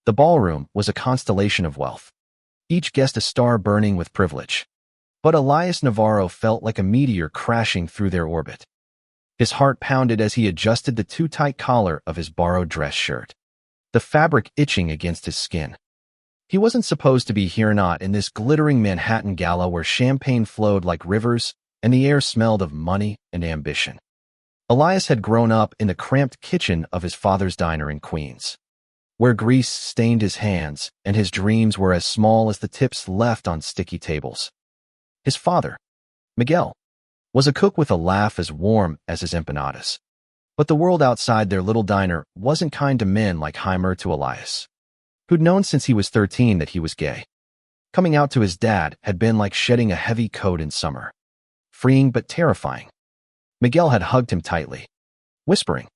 The ballroom was a constellation of wealth, each guest a star burning with privilege. But Elias Navarro felt like a meteor crashing through their orbit. His heart pounded as he adjusted the too-tight collar of his borrowed dress shirt, the fabric itching against his skin. He wasn't supposed to be here, not in this glittering Manhattan gala where champagne flowed like rivers and the air smelled of money and ambition. Elias had grown up in the cramped kitchen of his father's diner in Queens, where grease stained his hands and his dreams were as small as the tips left on sticky tables. His father, Miguel, was a cook with a laugh as warm as his empanadas. But the world outside their little diner wasn't kind to men like Heimer to Elias, who'd known since he was 13 that he was gay. Coming out to his dad had been like shedding a heavy coat in summer, freeing but terrifying. Miguel had hugged him tightly, whispering,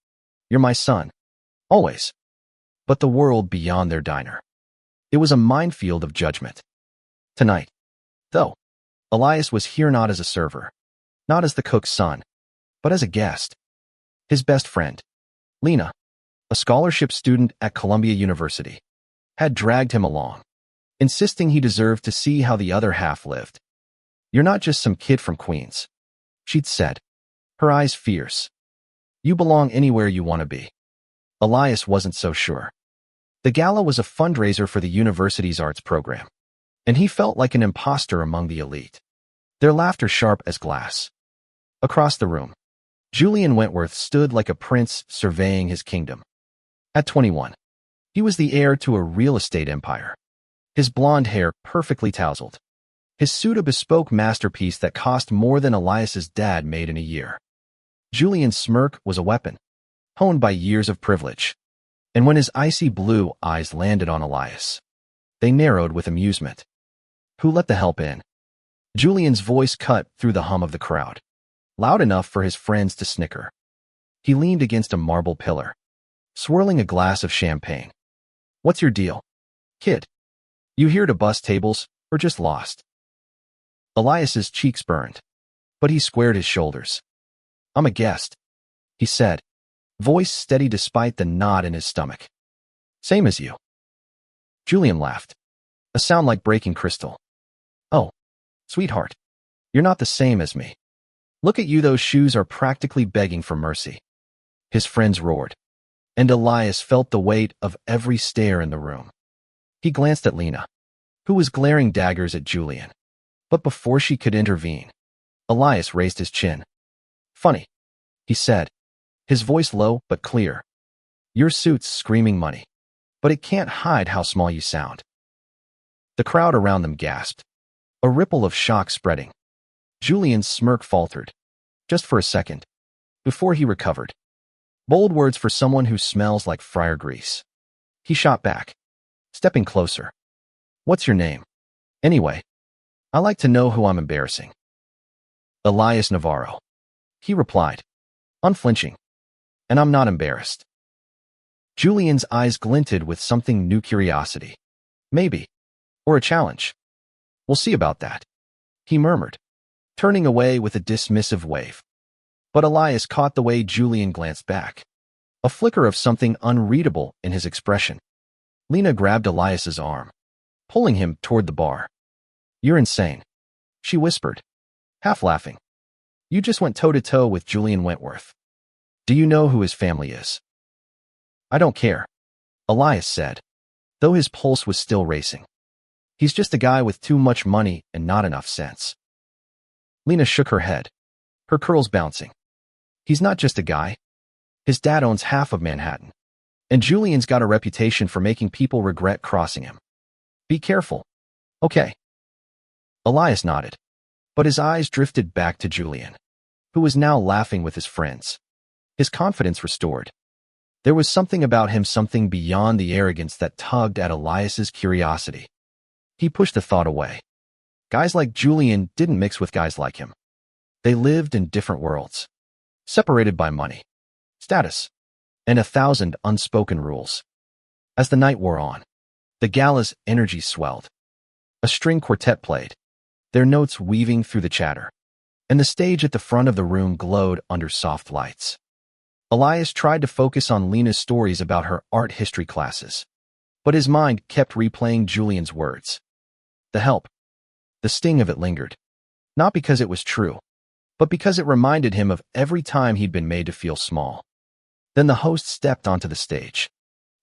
"You're my son, always." But the world beyond their diner, it was a minefield of judgment. Tonight, though, Elias was here not as a server, not as the cook's son, but as a guest. His best friend, Lena, a scholarship student at Columbia University, had dragged him along, insisting he deserved to see how the other half lived. "You're not just some kid from Queens," she'd said, her eyes fierce. "You belong anywhere you want to be." Elias wasn't so sure. The gala was a fundraiser for the university's arts program, and he felt like an imposter among the elite, their laughter sharp as glass. Across the room, Julian Wentworth stood like a prince surveying his kingdom. At 21, he was the heir to a real estate empire, his blonde hair perfectly tousled, his suit a bespoke masterpiece that cost more than Elias's dad made in a year. Julian's smirk was a weapon, honed by years of privilege, and when his icy blue eyes landed on Elias, they narrowed with amusement. "Who let the help in?" Julian's voice cut through the hum of the crowd, loud enough for his friends to snicker. He leaned against a marble pillar, swirling a glass of champagne. "What's your deal, kid? You here to bust tables, or just lost?" Elias's cheeks burned, but he squared his shoulders. "I'm a guest," he said, voice steady despite the knot in his stomach. "Same as you." Julian laughed, a sound like breaking crystal. "Oh, sweetheart, you're not the same as me. Look at you, those shoes are practically begging for mercy." His friends roared, and Elias felt the weight of every stare in the room. He glanced at Lena, who was glaring daggers at Julian. But before she could intervene, Elias raised his chin. "Funny," he said, his voice low but clear. "Your suit's screaming money, but it can't hide how small you sound." The crowd around them gasped, a ripple of shock spreading. Julian's smirk faltered, just for a second, before he recovered. Bold words for someone who smells like fryer grease. He shot back, stepping closer. "What's your name? Anyway, I like to know who I'm embarrassing." "Elias Navarro," he replied, unflinching. "And I'm not embarrassed." Julian's eyes glinted with something new, curiosity. "Maybe. Or a challenge. We'll see about that," he murmured, turning away with a dismissive wave. But Elias caught the way Julian glanced back, a flicker of something unreadable in his expression. Lena grabbed Elias's arm, pulling him toward the bar. "You're insane," she whispered, half laughing. "You just went toe-to-toe with Julian Wentworth. Do you know who his family is?" "I don't care," Elias said, though his pulse was still racing. "He's just a guy with too much money and not enough sense." Lena shook her head, her curls bouncing. "He's not just a guy. His dad owns half of Manhattan, and Julian's got a reputation for making people regret crossing him. Be careful, okay?" Elias nodded, but his eyes drifted back to Julian, who was now laughing with his friends, his confidence restored. There was something about him, something beyond the arrogance that tugged at Elias's curiosity. He pushed the thought away. Guys like Julian didn't mix with guys like him. They lived in different worlds, separated by money, status, and 1,000 unspoken rules. As the night wore on, the gala's energy swelled. A string quartet played, their notes weaving through the chatter, and the stage at the front of the room glowed under soft lights. Elias tried to focus on Lena's stories about her art history classes, But his mind kept replaying Julian's words. The help. The sting of it lingered. Not because it was true, but because it reminded him of every time he'd been made to feel small. Then the host stepped onto the stage.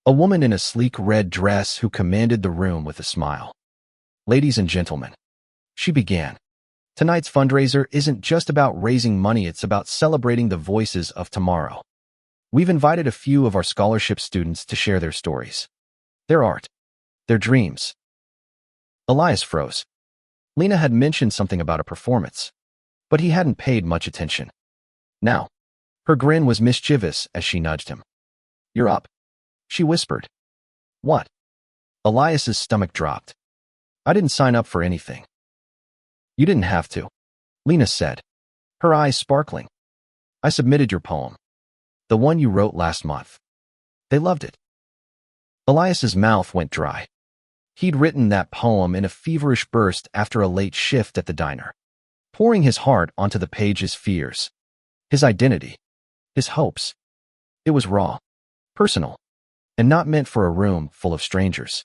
A woman in a sleek red dress who commanded the room with a smile. Ladies and gentlemen, she began. Tonight's fundraiser isn't just about raising money, it's about celebrating the voices of tomorrow. We've invited a few of our scholarship students to share their stories, their art, their dreams. Elias froze. Lena had mentioned something about a performance, but he hadn't paid much attention. Now, her grin was mischievous as she nudged him. You're up, she whispered. What? Elias's stomach dropped. I didn't sign up for anything. You didn't have to, Lena said, her eyes sparkling. I submitted your poem, the one you wrote last month. They loved it. Elias's mouth went dry. He'd written that poem in a feverish burst after a late shift at the diner, pouring his heart onto the page's fears, his identity, his hopes. It was raw, personal, and not meant for a room full of strangers.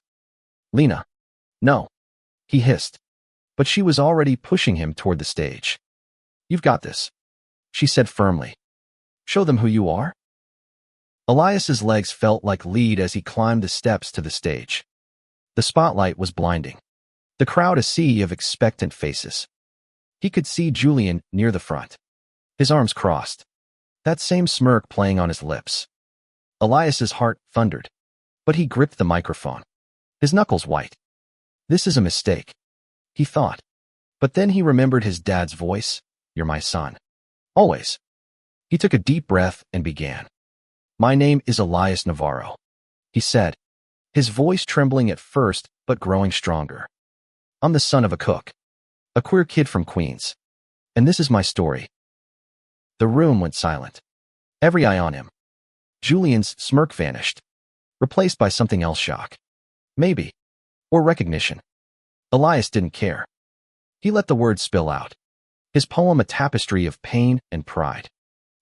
Lena. No, he hissed, but she was already pushing him toward the stage. You've got this, she said firmly. Show them who you are. Elias's legs felt like lead as he climbed the steps to the stage. The spotlight was blinding, the crowd a sea of expectant faces. He could see Julian near the front, his arms crossed, that same smirk playing on his lips. Elias's heart thundered, but he gripped the microphone, his knuckles white. This is a mistake, he thought. But then he remembered his dad's voice. You're my son. Always. He took a deep breath and began. My name is Elias Navarro, he said, his voice trembling at first but growing stronger. I'm the son of a cook, a queer kid from Queens. And this is my story. The room went silent, every eye on him. Julian's smirk vanished, replaced by something else, shock. Maybe. Or recognition. Elias didn't care. He let the words spill out. His poem a tapestry of pain and pride,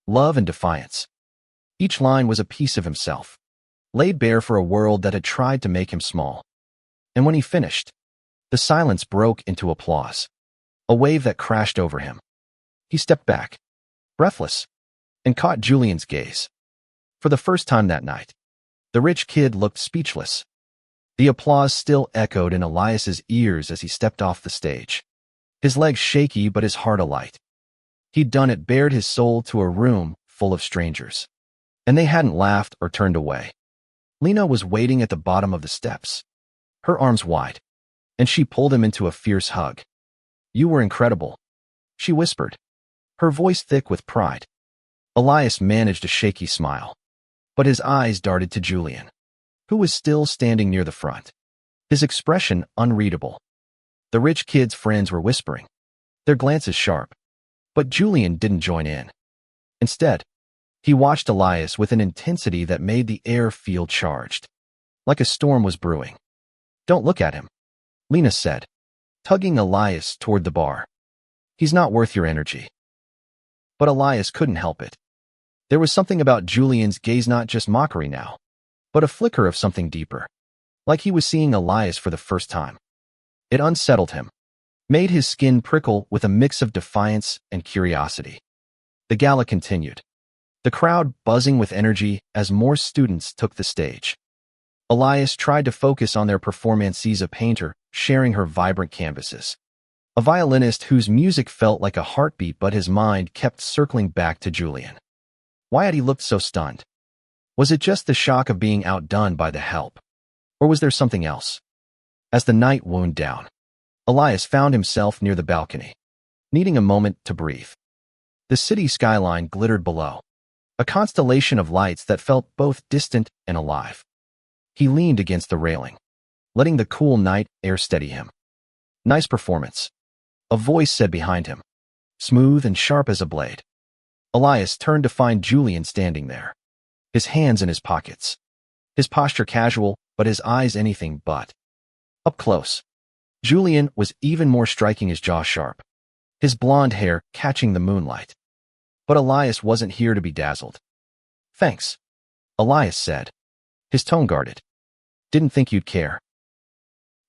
love and defiance. Each line was a piece of himself, laid bare for a world that had tried to make him small. And when he finished, the silence broke into applause, a wave that crashed over him. He stepped back, breathless, and caught Julian's gaze. For the first time that night, the rich kid looked speechless. The applause still echoed in Elias's ears as he stepped off the stage, his legs shaky but his heart alight. He'd done it, bared his soul to a room full of strangers, and they hadn't laughed or turned away. Lena was waiting at the bottom of the steps, her arms wide, and she pulled him into a fierce hug. You were incredible, she whispered, her voice thick with pride. Elias managed a shaky smile, but his eyes darted to Julian, who was still standing near the front, his expression unreadable. The rich kid's friends were whispering, their glances sharp, but Julian didn't join in. Instead, he watched Elias with an intensity that made the air feel charged, like a storm was brewing. Don't look at him, Lena said, tugging Elias toward the bar. He's not worth your energy. But Elias couldn't help it. There was something about Julian's gaze, not just mockery now, but a flicker of something deeper, like he was seeing Elias for the first time. It unsettled him, made his skin prickle with a mix of defiance and curiosity. The gala continued, the crowd buzzing with energy as more students took the stage. Elias tried to focus on their performances, a painter sharing her vibrant canvases, a violinist whose music felt like a heartbeat, but his mind kept circling back to Julian. Why had he looked so stunned? Was it just the shock of being outdone by the help? Or was there something else? As the night wound down, Elias found himself near the balcony, needing a moment to breathe. The city skyline glittered below, a constellation of lights that felt both distant and alive. He leaned against the railing, letting the cool night air steady him. Nice performance, a voice said behind him, smooth and sharp as a blade. Elias turned to find Julian standing there, his hands in his pockets, his posture casual, but his eyes anything but. Up close, Julian was even more striking, his jaw sharp, his blonde hair catching the moonlight. But Elias wasn't here to be dazzled. Thanks, Elias said, his tone guarded. Didn't think you'd care.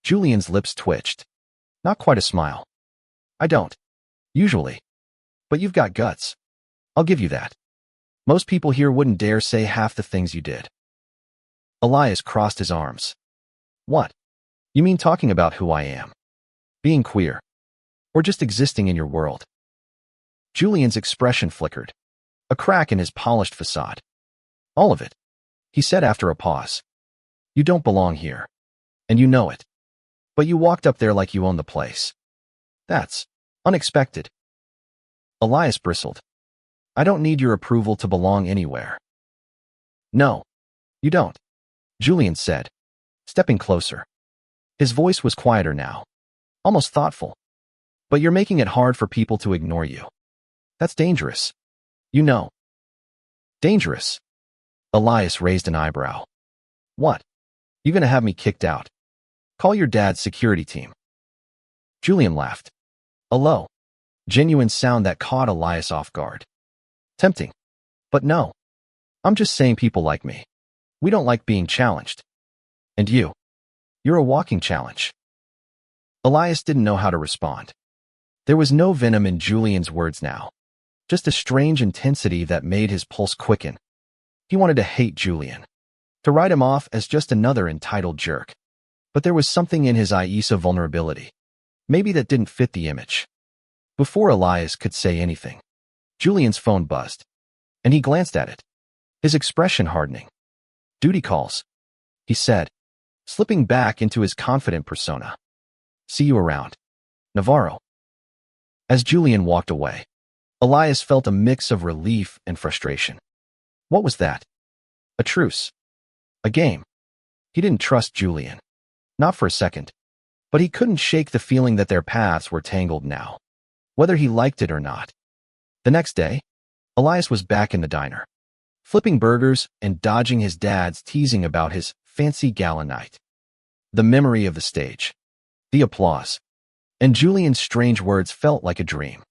Julian's lips twitched. Not quite a smile. I don't. Usually. But you've got guts. I'll give you that. Most people here wouldn't dare say half the things you did. Elias crossed his arms. What? You mean talking about who I am? Being queer? Or just existing in your world? Julian's expression flickered. A crack in his polished facade. All of it, he said after a pause. You don't belong here. And you know it. But you walked up there like you owned the place. That's unexpected. Elias bristled. I don't need your approval to belong anywhere. No, you don't, Julian said, stepping closer. His voice was quieter now, almost thoughtful. But you're making it hard for people to ignore you. That's dangerous. You know. Dangerous? Elias raised an eyebrow. What? You gonna have me kicked out? Call your dad's security team. Julian laughed. A low, genuine sound that caught Elias off guard. Tempting. But no. I'm just saying people like me. We don't like being challenged. And you? You're a walking challenge. Elias didn't know how to respond. There was no venom in Julian's words now. Just a strange intensity that made his pulse quicken. He wanted to hate Julian. To write him off as just another entitled jerk. But there was something in his Aisa vulnerability. Maybe that didn't fit the image. Before Elias could say anything, Julian's phone buzzed, and he glanced at it, his expression hardening. Duty calls, he said, slipping back into his confident persona. See you around, Navarro. As Julian walked away, Elias felt a mix of relief and frustration. What was that? A truce? A game? He didn't trust Julian. Not for a second. But he couldn't shake the feeling that their paths were tangled now, whether he liked it or not. The next day, Elias was back in the diner, flipping burgers and dodging his dad's teasing about his fancy gala night. The memory of the stage, the applause, and Julian's strange words felt like a dream,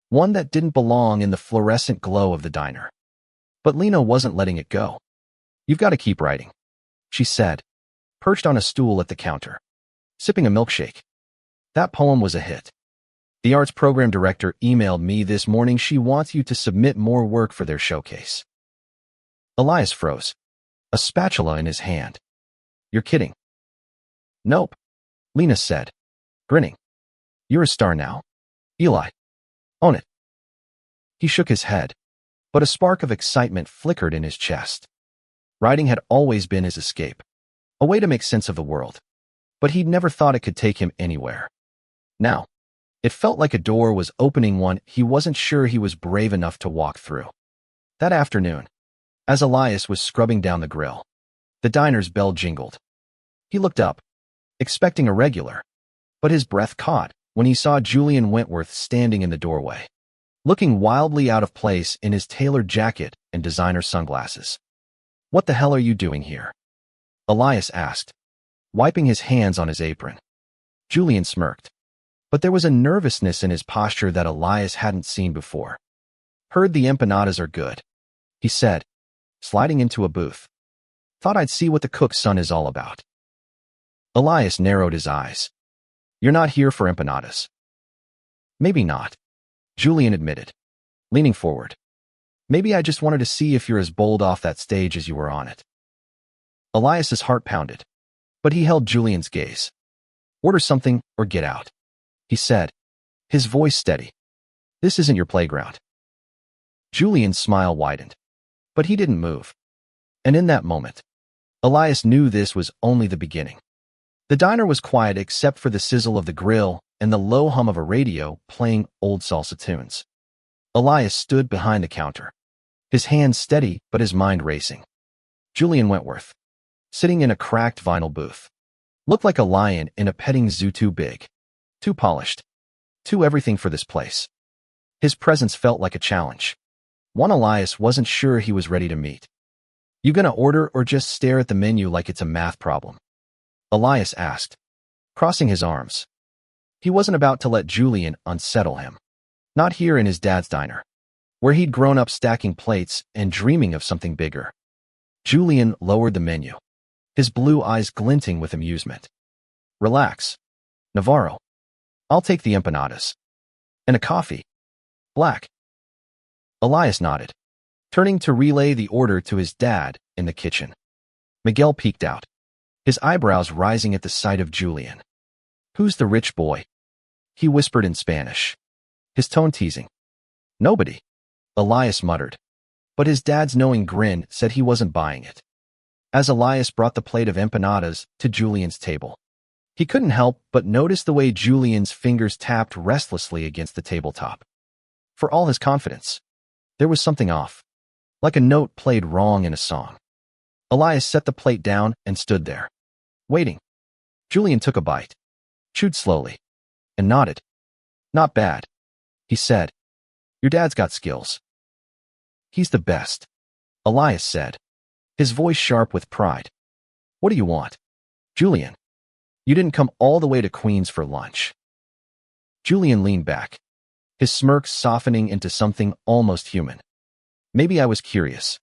one that didn't belong in the fluorescent glow of the diner. But Lena wasn't letting it go. You've got to keep writing, she said, perched on a stool at the counter, sipping a milkshake. That poem was a hit. The arts program director emailed me this morning. She wants you to submit more work for their showcase. Elias froze, a spatula in his hand. You're kidding. Nope, Lena said, grinning. You're a star now, Eli. Own it. He shook his head, but a spark of excitement flickered in his chest. Writing had always been his escape, a way to make sense of the world. But he'd never thought it could take him anywhere. Now, it felt like a door was opening, one he wasn't sure he was brave enough to walk through. That afternoon, as Elias was scrubbing down the grill, the diner's bell jingled. He looked up, expecting a regular, but his breath caught when he saw Julian Wentworth standing in the doorway, looking wildly out of place in his tailored jacket and designer sunglasses. What the hell are you doing here? Elias asked, wiping his hands on his apron. Julian smirked, but there was a nervousness in his posture that Elias hadn't seen before. Heard the empanadas are good, he said, sliding into a booth. Thought I'd see what the cook's son is all about. Elias narrowed his eyes. You're not here for empanadas. Maybe not, Julian admitted, leaning forward. Maybe I just wanted to see if you're as bold off that stage as you were on it. Elias's heart pounded, but he held Julian's gaze. Order something or get out, he said, his voice steady. This isn't your playground. Julian's smile widened, but he didn't move. And in that moment, Elias knew this was only the beginning. The diner was quiet except for the sizzle of the grill and the low hum of a radio playing old salsa tunes. Elias stood behind the counter, his hands steady but his mind racing. Julian Wentworth, sitting in a cracked vinyl booth, looked like a lion in a petting zoo, too big, too polished, too everything for this place. His presence felt like a challenge, one Elias wasn't sure he was ready to meet. You gonna order or just stare at the menu like it's a math problem? Elias asked, crossing his arms. He wasn't about to let Julian unsettle him. Not here in his dad's diner, where he'd grown up stacking plates and dreaming of something bigger. Julian lowered the menu, his blue eyes glinting with amusement. Relax, Navarro. I'll take the empanadas. And a coffee. Black. Elias nodded, turning to relay the order to his dad in the kitchen. Miguel peeked out, his eyebrows rising at the sight of Julian. Who's the rich boy? He whispered in Spanish, his tone teasing. Nobody, Elias muttered, but his dad's knowing grin said he wasn't buying it. As Elias brought the plate of empanadas to Julian's table, he couldn't help but notice the way Julian's fingers tapped restlessly against the tabletop. For all his confidence, there was something off, like a note played wrong in a song. Elias set the plate down and stood there, waiting. Julian took a bite, chewed slowly, and nodded. Not bad, he said. Your dad's got skills. He's the best, Elias said, his voice sharp with pride. What do you want? Julian, you didn't come all the way to Queens for lunch. Julian leaned back, his smirk softening into something almost human. Maybe I was curious,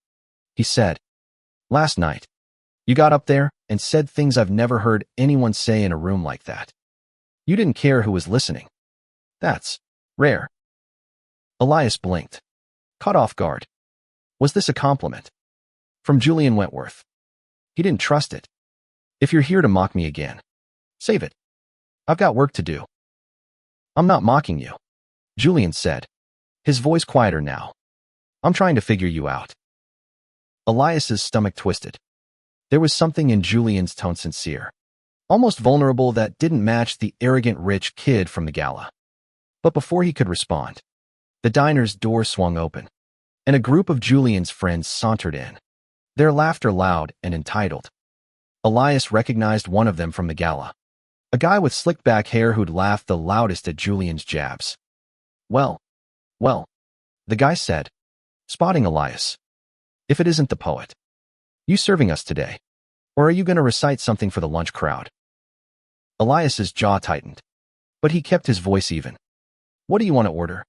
he said. Last night, you got up there and said things I've never heard anyone say in a room like that. You didn't care who was listening. That's rare. Elias blinked, caught off guard. Was this a compliment? From Julian Wentworth. He didn't trust it. If you're here to mock me again, save it. I've got work to do. I'm not mocking you, Julian said, his voice quieter now. I'm trying to figure you out. Elias's stomach twisted. There was something in Julian's tone sincere, almost vulnerable, that didn't match the arrogant rich kid from the Gala. But before he could respond, the diner's door swung open, and a group of Julian's friends sauntered in, their laughter loud and entitled. Elias recognized one of them from the Gala, a guy with slicked back hair who'd laughed the loudest at Julian's jabs. Well, the guy said, spotting Elias. If it isn't the poet. You serving us today? Or are you going to recite something for the lunch crowd? Elias's jaw tightened, but he kept his voice even. What do you want to order?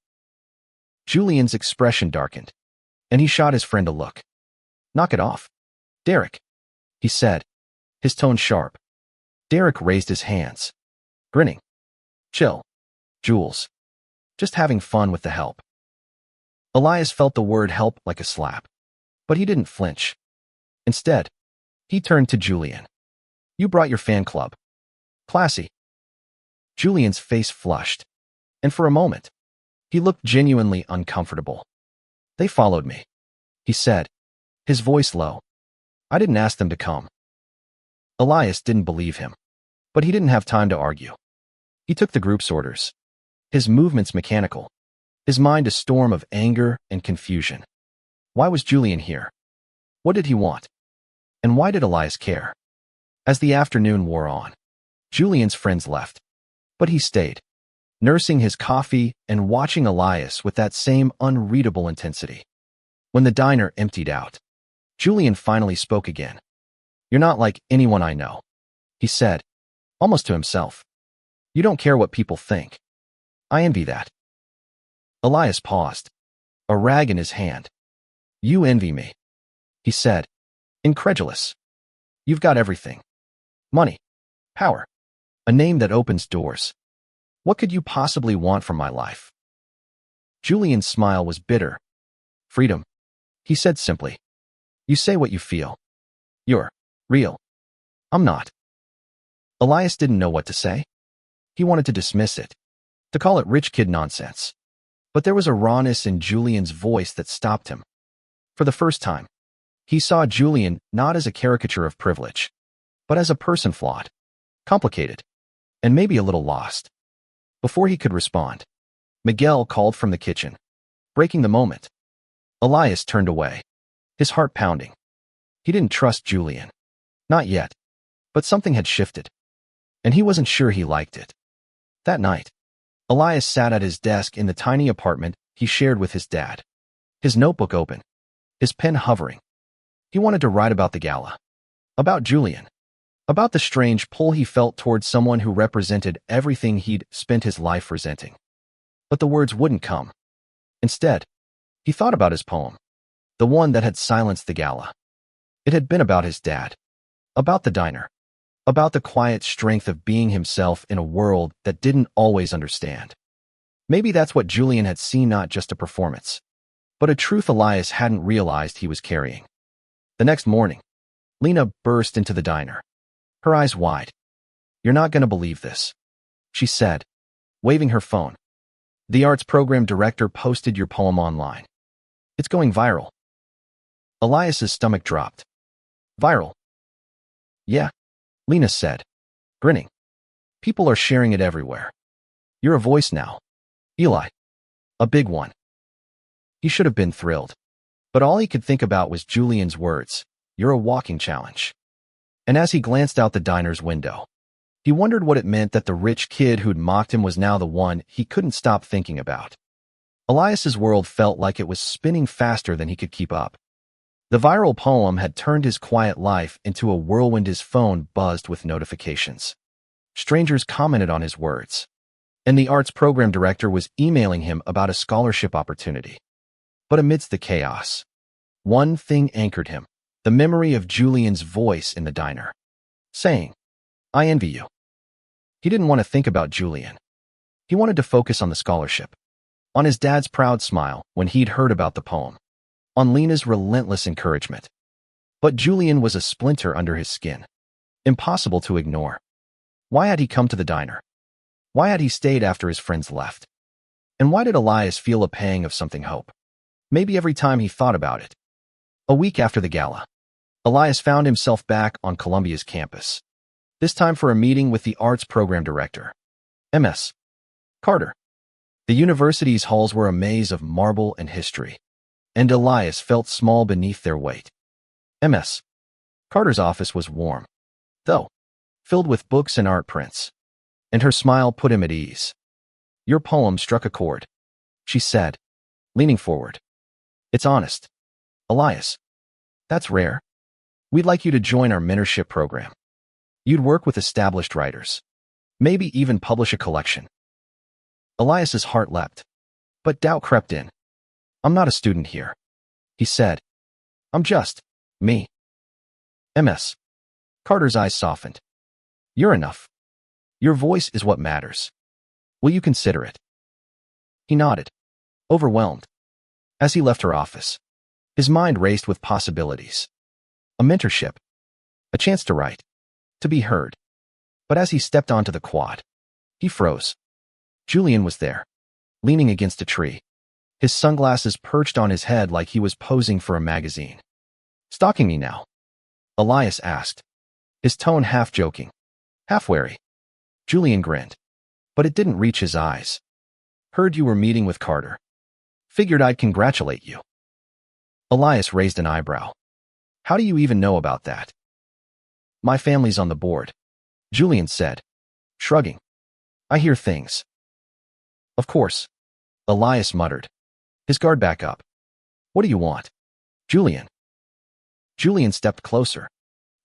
Julian's expression darkened, and he shot his friend a look. Knock it off, Derek, he said, his tone sharp. Derek raised his hands, grinning. Chill, Jules. Just having fun with the help. Elias felt the word help like a slap, but he didn't flinch. Instead, he turned to Julian. You brought your fan club. Classy. Julian's face flushed, and for a moment, he looked genuinely uncomfortable. They followed me, he said, his voice low. I didn't ask them to come. Elias didn't believe him, but he didn't have time to argue. He took the group's orders, his movements mechanical, his mind a storm of anger and confusion. Why was Julian here? What did he want? And why did Elias care? As the afternoon wore on, Julian's friends left, but he stayed, nursing his coffee and watching Elias with that same unreadable intensity. When the diner emptied out, Julian finally spoke again. You're not like anyone I know, he said, almost to himself. You don't care what people think. I envy that. Elias paused, a rag in his hand. You envy me, he said, incredulous. You've got everything. Money, power, a name that opens doors. What could you possibly want from my life? Julian's smile was bitter. Freedom, he said simply. You say what you feel. You're real. I'm not. Elias didn't know what to say. He wanted to dismiss it, to call it rich kid nonsense. But there was a rawness in Julian's voice that stopped him. For the first time, he saw Julian not as a caricature of privilege, but as a person flawed, complicated, and maybe a little lost. Before he could respond, Miguel called from the kitchen, breaking the moment. Elias turned away, his heart pounding. He didn't trust Julian. Not yet, but something had shifted, and he wasn't sure he liked it. That night, Elias sat at his desk in the tiny apartment he shared with his dad, his notebook open, his pen hovering. He wanted to write about the Gala, about Julian, about the strange pull he felt towards someone who represented everything he'd spent his life resenting. But the words wouldn't come. Instead, he thought about his poem, the one that had silenced the Gala. It had been about his dad, About the diner. About the quiet strength of being himself in a world that didn't always understand. Maybe that's what Julian had seen, not just a performance, but a truth Elias hadn't realized he was carrying. The next morning, Lena burst into the diner, her eyes wide. "You're not going to believe this," she said, waving her phone. "The arts program director posted your poem online. It's going viral." Elias's stomach dropped. "Viral?" "Yeah," Lena said, grinning. "People are sharing it everywhere. You're a voice now, Eli. A big one." He should have been thrilled, but all he could think about was Julian's words, "You're a walking challenge." And as he glanced out the diner's window, he wondered what it meant that the rich kid who'd mocked him was now the one he couldn't stop thinking about. Elias's world felt like it was spinning faster than he could keep up. The viral poem had turned his quiet life into a whirlwind. His phone buzzed with notifications. Strangers commented on his words, and the arts program director was emailing him about a scholarship opportunity. But amidst the chaos, one thing anchored him: the memory of Julian's voice in the diner, saying, "I envy you." He didn't want to think about Julian. He wanted to focus on the scholarship, on his dad's proud smile when he'd heard about the poem, on Lena's relentless encouragement. But Julian was a splinter under his skin, impossible to ignore. Why had he come to the diner? Why had he stayed after his friends left? And why did Elias feel a pang of something hope? Maybe every time he thought about it. A week after the gala, Elias found himself back on Columbia's campus, this time for a meeting with the arts program director, Ms. Carter. The university's halls were a maze of marble and history, and Elias felt small beneath their weight. Ms. Carter's office was warm, though, filled with books and art prints, and her smile put him at ease. "Your poem struck a chord," she said, leaning forward. "It's honest, Elias. That's rare. We'd like you to join our mentorship program. You'd work with established writers, maybe even publish a collection." Elias's heart leapt, but doubt crept in. "I'm not a student here," he said. "I'm just me." Ms. Carter's eyes softened. "You're enough. Your voice is what matters. Will you consider it?" He nodded, overwhelmed. As he left her office, his mind raced with possibilities. A mentorship, a chance to write, to be heard. But as he stepped onto the quad, he froze. Julian was there, leaning against a tree, his sunglasses perched on his head like he was posing for a magazine. "Stalking me now?" Elias asked, his tone half joking, half wary. Julian grinned, but it didn't reach his eyes. "Heard you were meeting with Carter. Figured I'd congratulate you." Elias raised an eyebrow. "How do you even know about that?" "My family's on the board," Julian said, shrugging. "I hear things." "Of course," Elias muttered, his guard back up. "What do you want, Julian?" Julian stepped closer,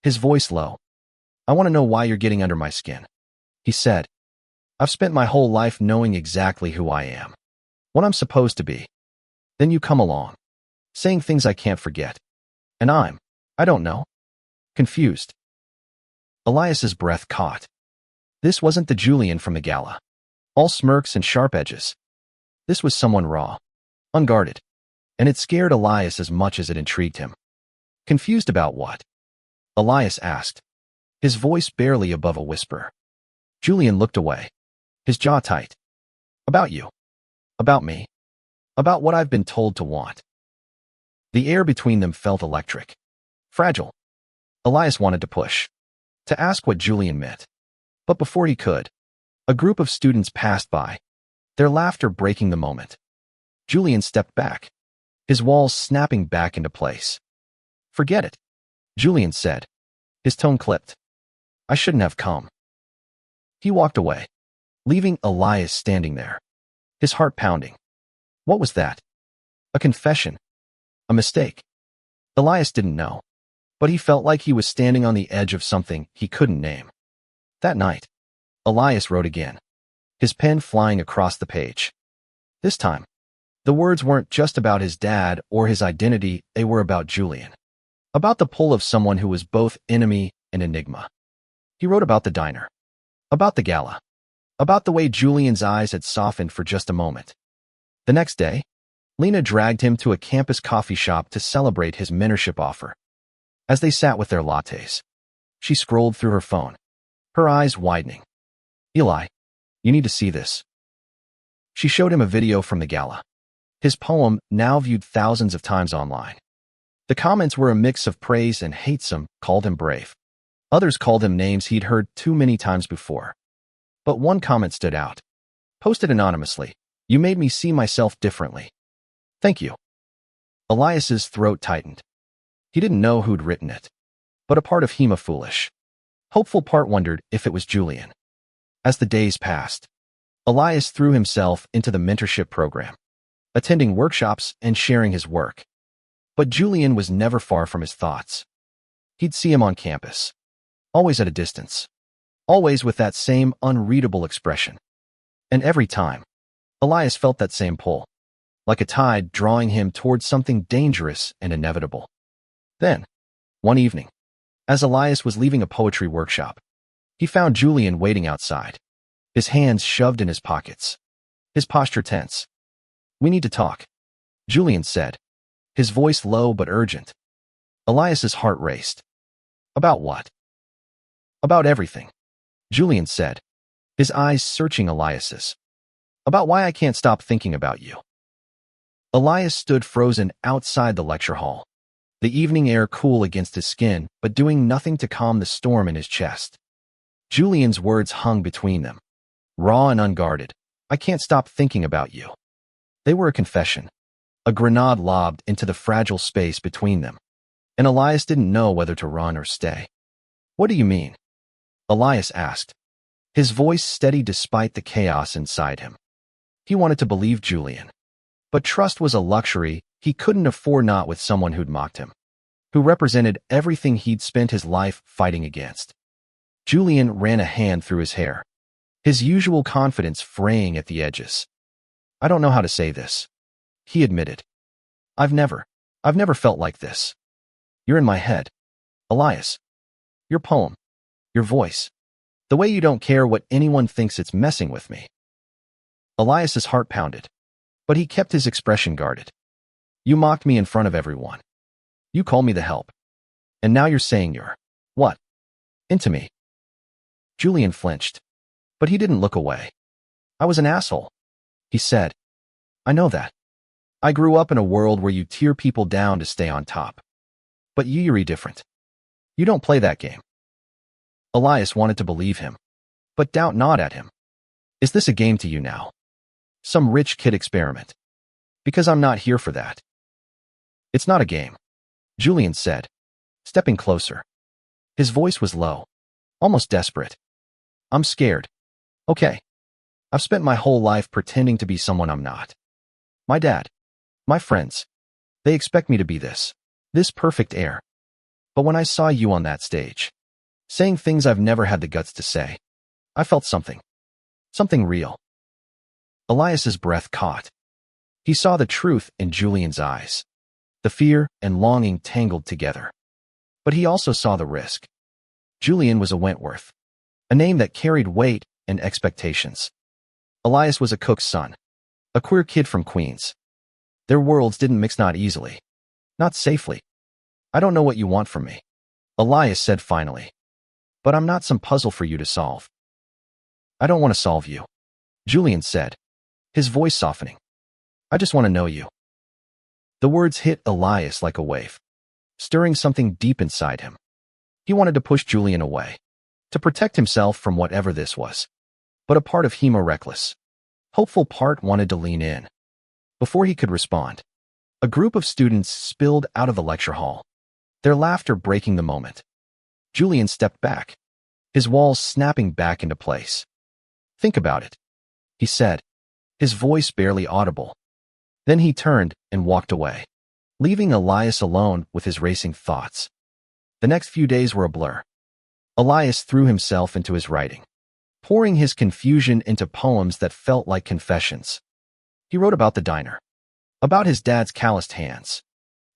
his voice low. "I want to know why you're getting under my skin," he said. "I've spent my whole life knowing exactly who I am, what I'm supposed to be. Then you come along, saying things I can't forget. And I don't know, confused." Elias's breath caught. This wasn't the Julian from the gala, all smirks and sharp edges. This was someone raw, unguarded, and it scared Elias as much as it intrigued him. "Confused about what?" Elias asked, his voice barely above a whisper. Julian looked away, his jaw tight. "About you. About me. About what I've been told to want." The air between them felt electric, fragile. Elias wanted to push, to ask what Julian meant. But before he could, a group of students passed by, their laughter breaking the moment. Julian stepped back, his walls snapping back into place. "Forget it," Julian said, his tone clipped. "I shouldn't have come." He walked away, leaving Elias standing there, his heart pounding. What was that? A confession? A mistake? Elias didn't know, but he felt like he was standing on the edge of something he couldn't name. That night, Elias wrote again, his pen flying across the page. This time, the words weren't just about his dad or his identity, they were about Julian. About the pull of someone who was both enemy an enigma. He wrote about the diner, about the gala, about the way Julian's eyes had softened for just a moment. The next day, Lena dragged him to a campus coffee shop to celebrate his mentorship offer. As they sat with their lattes, she scrolled through her phone, her eyes widening. "Eli, you need to see this." She showed him a video from the gala. His poem, now viewed thousands of times online. The comments were a mix of praise and hate. Some called him brave. Others called him names he'd heard too many times before. But one comment stood out. Posted anonymously, "You made me see myself differently. Thank you." Elias's throat tightened. He didn't know who'd written it, but a part of him, a foolish, hopeful part, wondered if it was Julian. As the days passed, Elias threw himself into the mentorship program, attending workshops and sharing his work. But Julian was never far from his thoughts. He'd see him on campus, always at a distance, always with that same unreadable expression. And every time, Elias felt that same pull, like a tide drawing him towards something dangerous and inevitable. Then, one evening, as Elias was leaving a poetry workshop, he found Julian waiting outside, his hands shoved in his pockets, his posture tense. "We need to talk," Julian said, his voice low but urgent. Elias's heart raced. "About what?" "About everything," Julian said, his eyes searching Elias's. "About why I can't stop thinking about you." Elias stood frozen outside the lecture hall, the evening air cool against his skin, but doing nothing to calm the storm in his chest. Julian's words hung between them, raw and unguarded. "I can't stop thinking about you." They were a confession, a grenade lobbed into the fragile space between them, and Elias didn't know whether to run or stay. "What do you mean?" Elias asked, his voice steady despite the chaos inside him. He wanted to believe Julian, but trust was a luxury he couldn't afford, not with someone who'd mocked him, who represented everything he'd spent his life fighting against. Julian ran a hand through his hair, his usual confidence fraying at the edges. "I don't know how to say this," he admitted. I've never felt like this. You're in my head, Elias. Your poem, your voice, the way you don't care what anyone thinks, it's messing with me." Elias's heart pounded, but he kept his expression guarded. "You mocked me in front of everyone. You called me the help. And now you're saying you're, what? Into me." Julian flinched, but he didn't look away. "I was an asshole," he said. "I know that. I grew up in a world where you tear people down to stay on top. But you're different. You don't play that game." Elias wanted to believe him, but doubt gnawed at him. "Is this a game to you now? Some rich kid experiment? Because I'm not here for that." "It's not a game," Julian said, stepping closer. His voice was low, almost desperate. "I'm scared. Okay. I've spent my whole life pretending to be someone I'm not. My dad, my friends, they expect me to be this perfect heir. But when I saw you on that stage, saying things I've never had the guts to say, I felt something real." Elias's breath caught. He saw the truth in Julian's eyes, the fear and longing tangled together. But he also saw the risk. Julian was a Wentworth, a name that carried weight and expectations. Elias was a cook's son, a queer kid from Queens. Their worlds didn't mix, not easily, not safely. "I don't know what you want from me," Elias said finally. "But I'm not some puzzle for you to solve." "I don't want to solve you," Julian said, his voice softening. "I just want to know you." The words hit Elias like a wave, stirring something deep inside him. He wanted to push Julian away, to protect himself from whatever this was. But a part of him, a reckless, hopeful part, wanted to lean in. Before he could respond, a group of students spilled out of the lecture hall, their laughter breaking the moment. Julian stepped back, his walls snapping back into place. "Think about it," he said, his voice barely audible. Then he turned and walked away, leaving Elias alone with his racing thoughts. The next few days were a blur. Elias threw himself into his writing, pouring his confusion into poems that felt like confessions. He wrote about the diner, about his dad's calloused hands,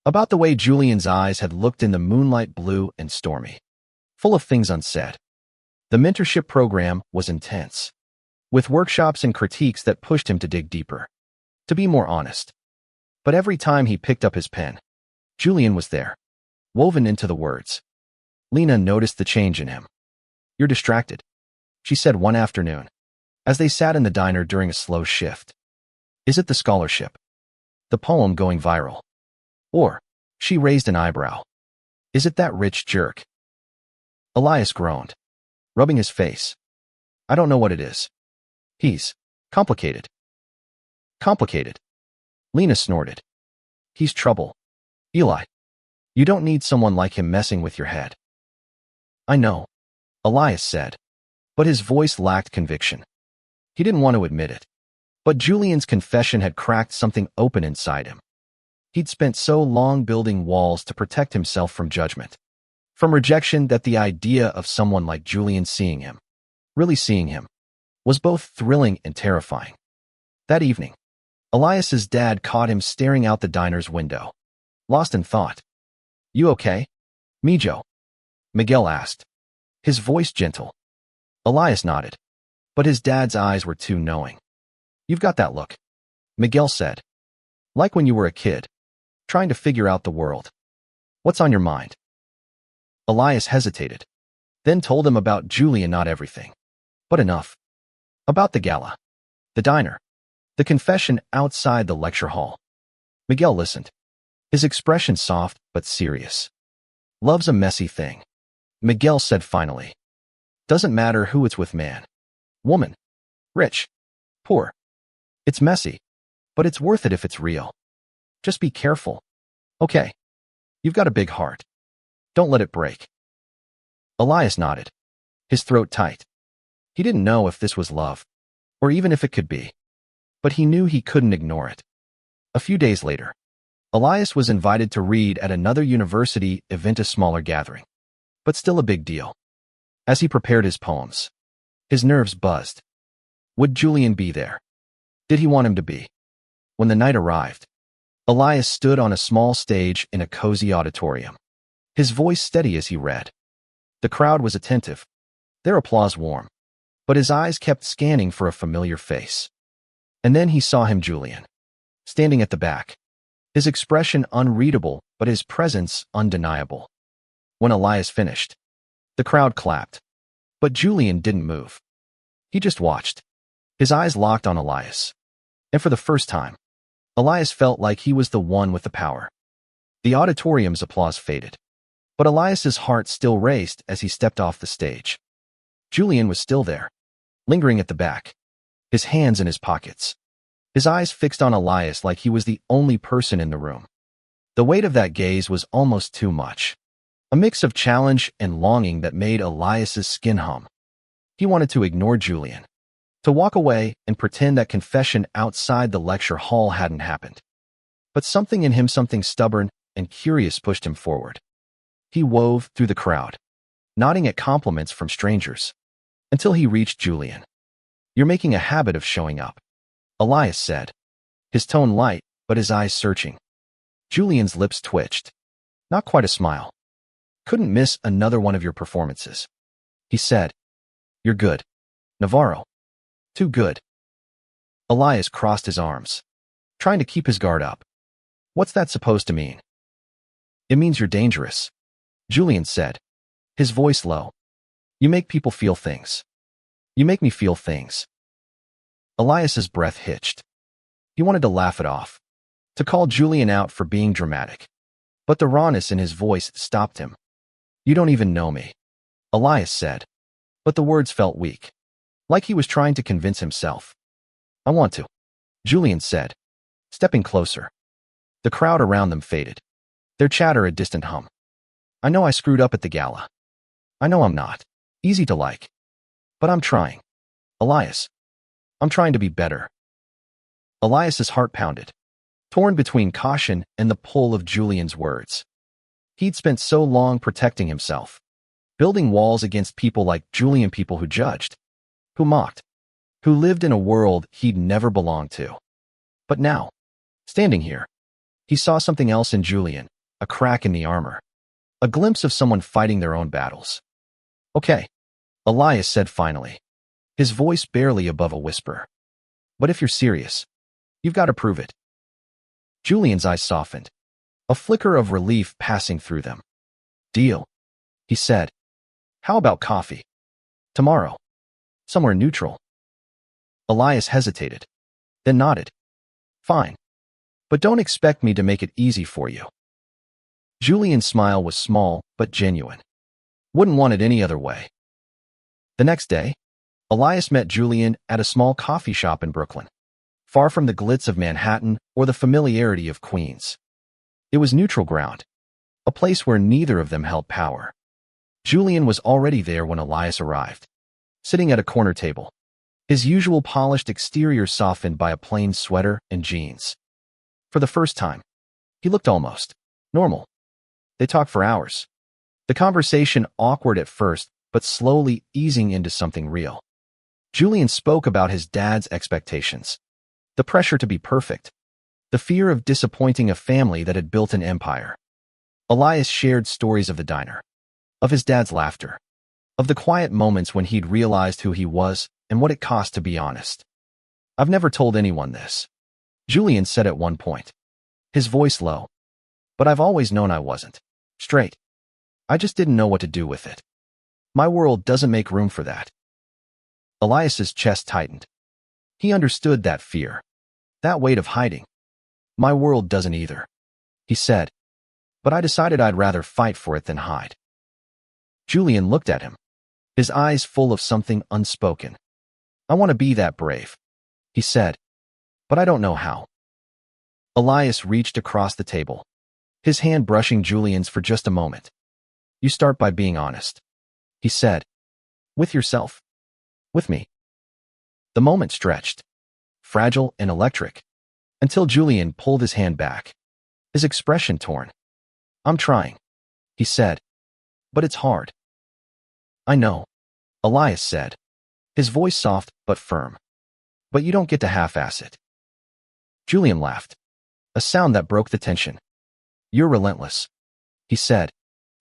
about the way Julian's eyes had looked in the moonlight, blue and stormy. full of things unsaid. The mentorship program was intense, with workshops and critiques that pushed him to dig deeper, to be more honest. But every time he picked up his pen, Julian was there, woven into the words. Lena noticed the change in him. "You're distracted," she said one afternoon, as they sat in the diner during a slow shift. "Is it the scholarship? The poem going viral? Or," she raised an eyebrow, "is it that rich jerk?" Elias groaned, rubbing his face. "I don't know what it is. He's complicated." "Complicated?" Lena snorted. "He's trouble. Eli, you don't need someone like him messing with your head." "I know," Elias said, but his voice lacked conviction. He didn't want to admit it, but Julian's confession had cracked something open inside him. He'd spent so long building walls to protect himself from judgment, from rejection, that the idea of someone like Julian seeing him, really seeing him, was both thrilling and terrifying. That evening, Elias's dad caught him staring out the diner's window, lost in thought. "You okay, Mijo?" Miguel asked, his voice gentle. Elias nodded, but his dad's eyes were too knowing. "You've got that look," Miguel said. "Like when you were a kid, trying to figure out the world. What's on your mind?" Elias hesitated, then told him about Julian, not everything, but enough. About the gala, the diner, the confession outside the lecture hall. Miguel listened, his expression soft but serious. "Love's a messy thing," Miguel said finally. "Doesn't matter who it's with, man, woman, rich, poor. It's messy, but it's worth it if it's real. Just be careful, okay? You've got a big heart. Don't let it break." Elias nodded, his throat tight. He didn't know if this was love, or even if it could be, but he knew he couldn't ignore it. A few days later, Elias was invited to read at another university event, a smaller gathering, but still a big deal. As he prepared his poems, his nerves buzzed. Would Julian be there? Did he want him to be? When the night arrived, Elias stood on a small stage in a cozy auditorium, his voice steady as he read. The crowd was attentive, their applause warm, but his eyes kept scanning for a familiar face. And then he saw him, Julian, standing at the back, his expression unreadable but his presence undeniable. When Elias finished, the crowd clapped, but Julian didn't move. He just watched, his eyes locked on Elias. And for the first time, Elias felt like he was the one with the power. The auditorium's applause faded, but Elias's heart still raced as he stepped off the stage. Julian was still there, lingering at the back, his hands in his pockets, his eyes fixed on Elias like he was the only person in the room. The weight of that gaze was almost too much, a mix of challenge and longing that made Elias's skin hum. He wanted to ignore Julian, to walk away and pretend that confession outside the lecture hall hadn't happened. But something in him, something stubborn and curious, pushed him forward. He wove through the crowd, nodding at compliments from strangers, until he reached Julian. "You're making a habit of showing up," Elias said, his tone light but his eyes searching. Julian's lips twitched. Not quite a smile. "Couldn't miss another one of your performances," he said. "You're good, Navarro. Too good." Elias crossed his arms, trying to keep his guard up. "What's that supposed to mean?" "It means you're dangerous," Julian said, his voice low. "You make people feel things. You make me feel things." Elias's breath hitched. He wanted to laugh it off, to call Julian out for being dramatic, but the rawness in his voice stopped him. "You don't even know me," Elias said, but the words felt weak, like he was trying to convince himself. "I want to," Julian said, stepping closer. The crowd around them faded, their chatter a distant hum. "I know I screwed up at the gala. I know I'm not easy to like, but I'm trying. Elias, I'm trying to be better." Elias's heart pounded, torn between caution and the pull of Julian's words. He'd spent so long protecting himself, building walls against people like Julian, people who judged, who mocked, who lived in a world he'd never belonged to. But now, standing here, he saw something else in Julian, a crack in the armor, a glimpse of someone fighting their own battles. Okay, Elias said finally, his voice barely above a whisper. But if you're serious, you've got to prove it. Julian's eyes softened, a flicker of relief passing through them. Deal, he said. How about coffee? Tomorrow. Somewhere neutral. Elias hesitated, then nodded. Fine. But don't expect me to make it easy for you. Julian's smile was small, but genuine. Wouldn't want it any other way. The next day, Elias met Julian at a small coffee shop in Brooklyn, far from the glitz of Manhattan or the familiarity of Queens. It was neutral ground, a place where neither of them held power. Julian was already there when Elias arrived, sitting at a corner table, his usual polished exterior softened by a plain sweater and jeans. For the first time, he looked almost normal. They talked for hours. The conversation awkward at first, but slowly easing into something real. Julian spoke about his dad's expectations, the pressure to be perfect, the fear of disappointing a family that had built an empire. Elias shared stories of the diner, of his dad's laughter, of the quiet moments when he'd realized who he was and what it cost to be honest. I've never told anyone this, Julian said at one point, his voice low. But I've always known I wasn't straight. I just didn't know what to do with it. My world doesn't make room for that. Elias's chest tightened. He understood that fear, that weight of hiding. My world doesn't either, he said. But I decided I'd rather fight for it than hide. Julian looked at him, his eyes full of something unspoken. I want to be that brave, he said. But I don't know how. Elias reached across the table, his hand brushing Julian's for just a moment. You start by being honest, he said. With yourself. With me. The moment stretched, fragile and electric, until Julian pulled his hand back, his expression torn. I'm trying, he said. But it's hard. I know, Elias said, his voice soft but firm. But you don't get to half-ass it. Julian laughed, a sound that broke the tension. You're relentless, he said,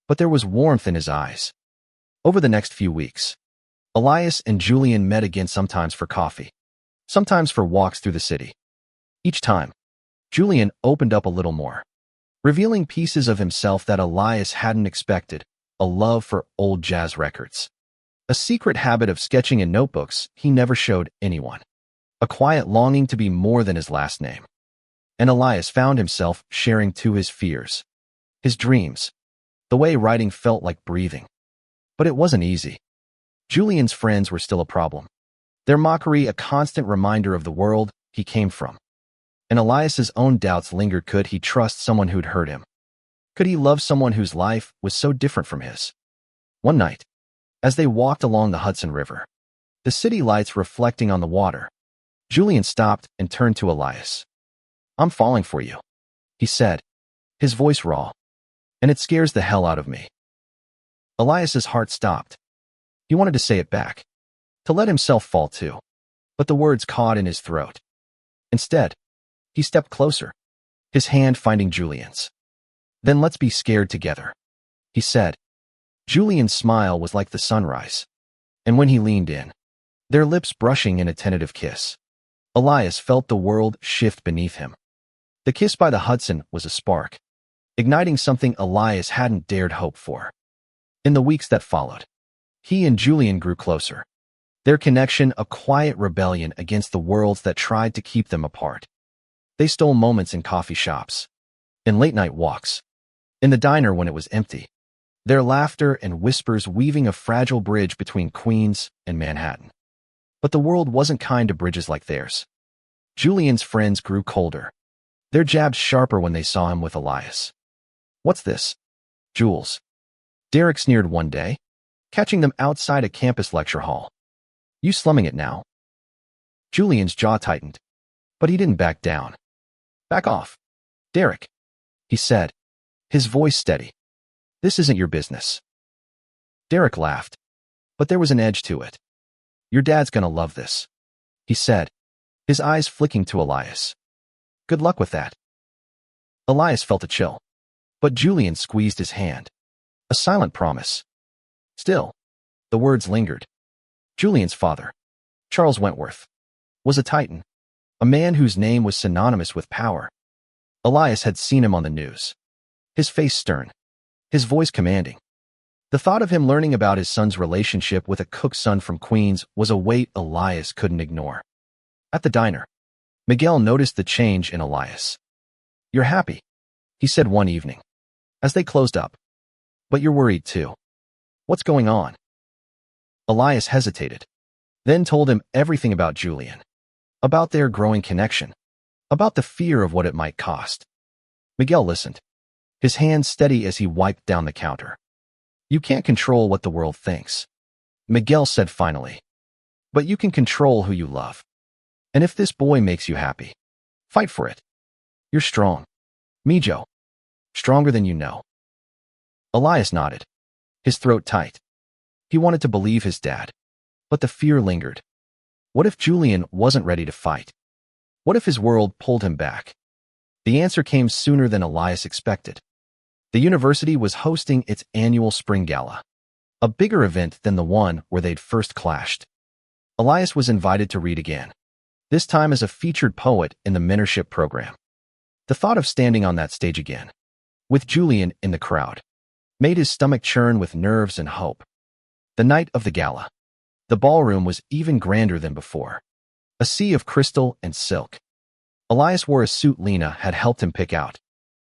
but there was warmth in his eyes. Over the next few weeks, Elias and Julian met again, sometimes for coffee, sometimes for walks through the city. Each time, Julian opened up a little more, revealing pieces of himself that Elias hadn't expected, a love for old jazz records, a secret habit of sketching in notebooks he never showed anyone, a quiet longing to be more than his last name. And Elias found himself sharing too his fears, his dreams, the way writing felt like breathing. But it wasn't easy. Julian's friends were still a problem, their mockery a constant reminder of the world he came from. And Elias's own doubts lingered. Could he trust someone who'd hurt him? Could he love someone whose life was so different from his? One night, as they walked along the Hudson River, the city lights reflecting on the water, Julian stopped and turned to Elias. I'm falling for you, he said, his voice raw. And it scares the hell out of me. Elias's heart stopped. He wanted to say it back, to let himself fall too, but the words caught in his throat. Instead, he stepped closer, his hand finding Julian's. Then let's be scared together, he said. Julian's smile was like the sunrise, and when he leaned in, their lips brushing in a tentative kiss, Elias felt the world shift beneath him. The kiss by the Hudson was a spark, igniting something Elias hadn't dared hope for. In the weeks that followed, he and Julian grew closer, their connection a quiet rebellion against the worlds that tried to keep them apart. They stole moments in coffee shops, in late-night walks, in the diner when it was empty, their laughter and whispers weaving a fragile bridge between Queens and Manhattan. But the world wasn't kind to bridges like theirs. Julian's friends grew colder, their jabs sharper when they saw him with Elias. What's this, Jules? Derek sneered one day, catching them outside a campus lecture hall. You slumming it now? Julian's jaw tightened, but he didn't back down. Back off, Derek, he said, his voice steady. This isn't your business. Derek laughed, but there was an edge to it. Your dad's gonna love this, he said, his eyes flicking to Elias. Good luck with that. Elias felt a chill, but Julian squeezed his hand. A silent promise. Still, The words lingered. Julian's father, Charles Wentworth, was a titan, a man whose name was synonymous with power. Elias had seen him on the news. His face stern, his voice commanding. The thought of him learning about his son's relationship with a cook's son from Queens was a weight Elias couldn't ignore. At the diner, Miguel noticed the change in Elias. "You're happy," he said one evening, as they closed up. "But you're worried too. What's going on?" Elias hesitated, then told him everything about Julian, about their growing connection, about the fear of what it might cost. Miguel listened, his hands steady as he wiped down the counter. "You can't control what the world thinks," Miguel said finally, "but you can control who you love. And if this boy makes you happy, fight for it. You're strong, Mijo, stronger than you know." Elias nodded, his throat tight. He wanted to believe his dad, but the fear lingered. What if Julian wasn't ready to fight? What if his world pulled him back? The answer came sooner than Elias expected. The university was hosting its annual spring gala, a bigger event than the one where they'd first clashed. Elias was invited to read again, this time as a featured poet in the mentorship program. The thought of standing on that stage again, with Julian in the crowd, made his stomach churn with nerves and hope. The night of the gala, the ballroom was even grander than before, a sea of crystal and silk. Elias wore a suit Lena had helped him pick out,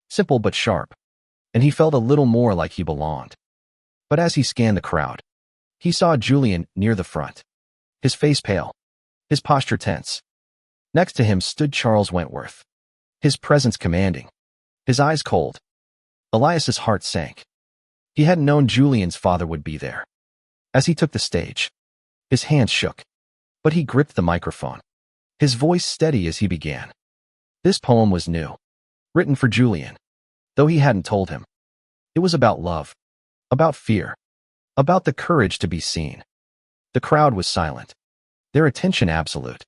simple but sharp, and he felt a little more like he belonged. But as he scanned the crowd, he saw Julian near the front, his face pale, his posture tense. Next to him stood Charles Wentworth, his presence commanding, his eyes cold. Elias's heart sank. He hadn't known Julian's father would be there. As he took the stage, his hands shook, but he gripped the microphone, his voice steady as he began. This poem was new, written for Julian, though he hadn't told him. It was about love, about fear, about the courage to be seen. The crowd was silent, their attention absolute.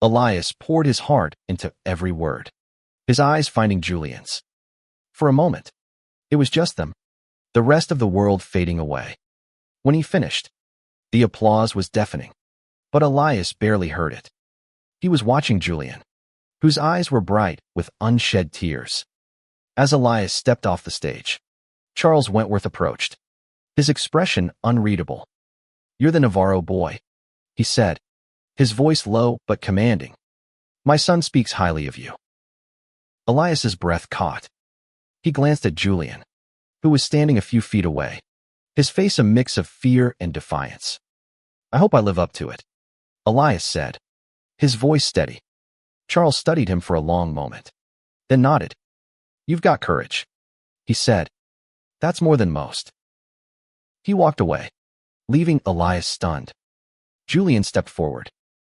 Elias poured his heart into every word, his eyes finding Julian's. For a moment, it was just them, the rest of the world fading away. When he finished, the applause was deafening, but Elias barely heard it. He was watching Julian, whose eyes were bright with unshed tears. As Elias stepped off the stage, Charles Wentworth approached, his expression unreadable. "You're the Navarro boy," he said, his voice low but commanding. "My son speaks highly of you." Elias's breath caught. He glanced at Julian, who was standing a few feet away, his face a mix of fear and defiance. "I hope I live up to it," Elias said, his voice steady. Charles studied him for a long moment, then nodded. "You've got courage," he said. "That's more than most." He walked away, leaving Elias stunned. Julian stepped forward,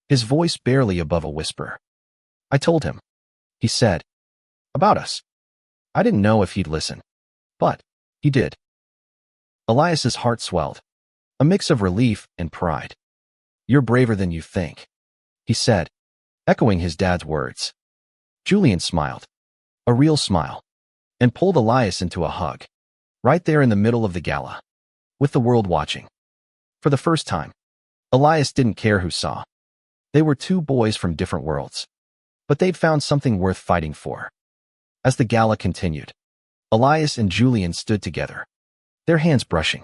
his voice barely above a whisper. "I told him," he said, "about us. I didn't know if he'd listen, but he did." Elias's heart swelled, a mix of relief and pride. "You're braver than you think," he said, echoing his dad's words. Julian smiled, a real smile, and pulled Elias into a hug, right there in the middle of the gala, with the world watching. For the first time, Elias didn't care who saw. They were two boys from different worlds, but they'd found something worth fighting for. As the gala continued, Elias and Julian stood together, their hands brushing,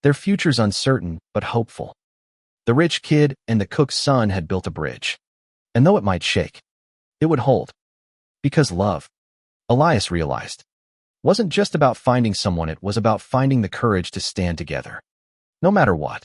their futures uncertain but hopeful. The rich kid and the cook's son had built a bridge, and though it might shake, it would hold. Because love, Elias realized, wasn't just about finding someone, it was about finding the courage to stand together, no matter what.